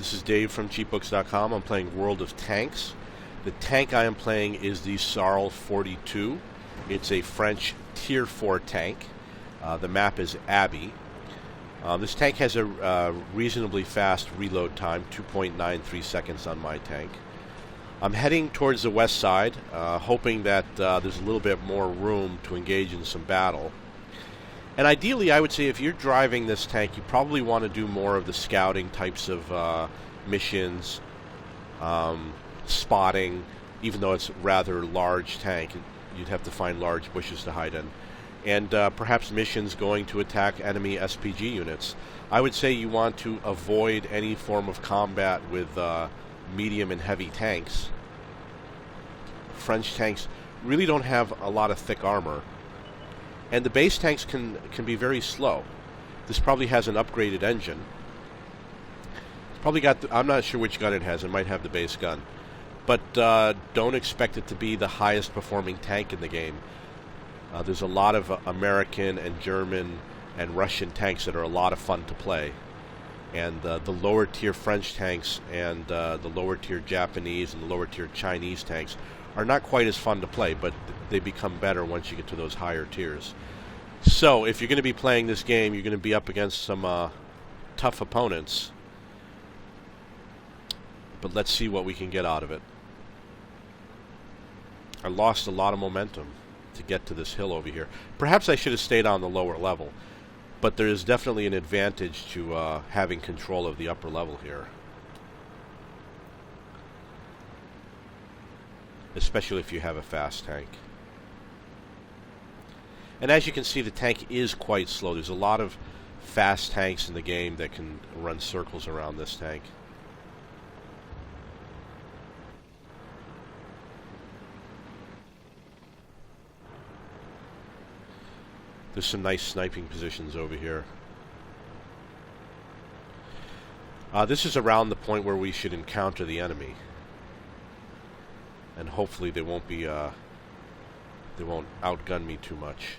This is Dave from cheapbooks.com. I'm playing World of Tanks. The tank I am playing is the SARL 42. It's a French Tier 4 tank. The map is Abbey. This tank has a reasonably fast reload time, 2.93 seconds on my tank. I'm heading towards the west side, hoping that there's a little bit more room to engage in some battle. And ideally, I would say if you're driving this tank, you probably want to do more of the scouting types of missions, spotting. Even though it's a rather large tank, you'd have to find large bushes to hide in. And perhaps missions going to attack enemy SPG units. I would say you want to avoid any form of combat with medium and heavy tanks. French tanks really don't have a lot of thick armor. And the base tanks can be very slow. This probably has an upgraded engine. It's probably got I'm not sure which gun it has. It might have the base gun. But don't expect it to be the highest performing tank in the game. There's a lot of American and German and Russian tanks that are a lot of fun to play. And the lower tier French tanks and the lower tier Japanese and the lower tier Chinese tanks are not quite as fun to play, but they become better once you get to those higher tiers. So if you're going to be playing this game, you're going to be up against some tough opponents. But let's see what we can get out of it. I lost a lot of momentum to get to this hill over here. Perhaps I should have stayed on the lower level, but there is definitely an advantage to having control of the upper level here. Especially if you have a fast tank. And as you can see, the tank is quite slow. There's a lot of fast tanks in the game that can run circles around this tank. There's some nice sniping positions over here. This is around the point where we should encounter the enemy. And hopefully they won't outgun me too much.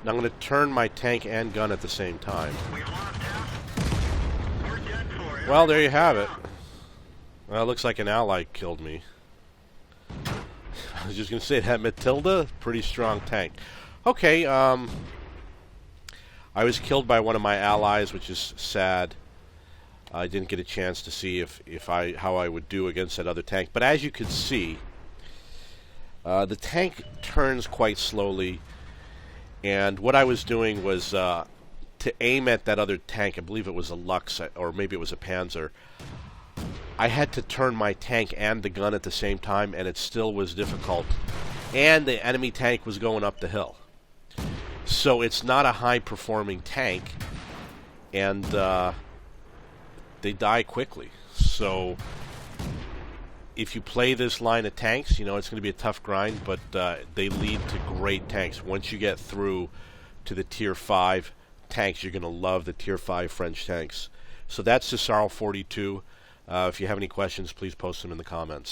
Now I'm going to turn my tank and gun at the same time. Well, there you have it. Well, it looks like an ally killed me. I was just going to say that Matilda, pretty strong tank. Okay, I was killed by one of my allies, which is sad. I didn't get a chance to see how I would do against that other tank. But as you can see, the tank turns quite slowly. And what I was doing was to aim at that other tank. I believe it was a Lux, or maybe it was a Panzer. I had to turn my tank and the gun at the same time, and it still was difficult. And the enemy tank was going up the hill. So it's not a high-performing tank, and they die quickly. So if you play this line of tanks, you know, it's going to be a tough grind, but they lead to great tanks. Once you get through to the Tier 5 tanks, you're going to love the Tier 5 French tanks. So that's the SARL 42. If you have any questions, please post them in the comments.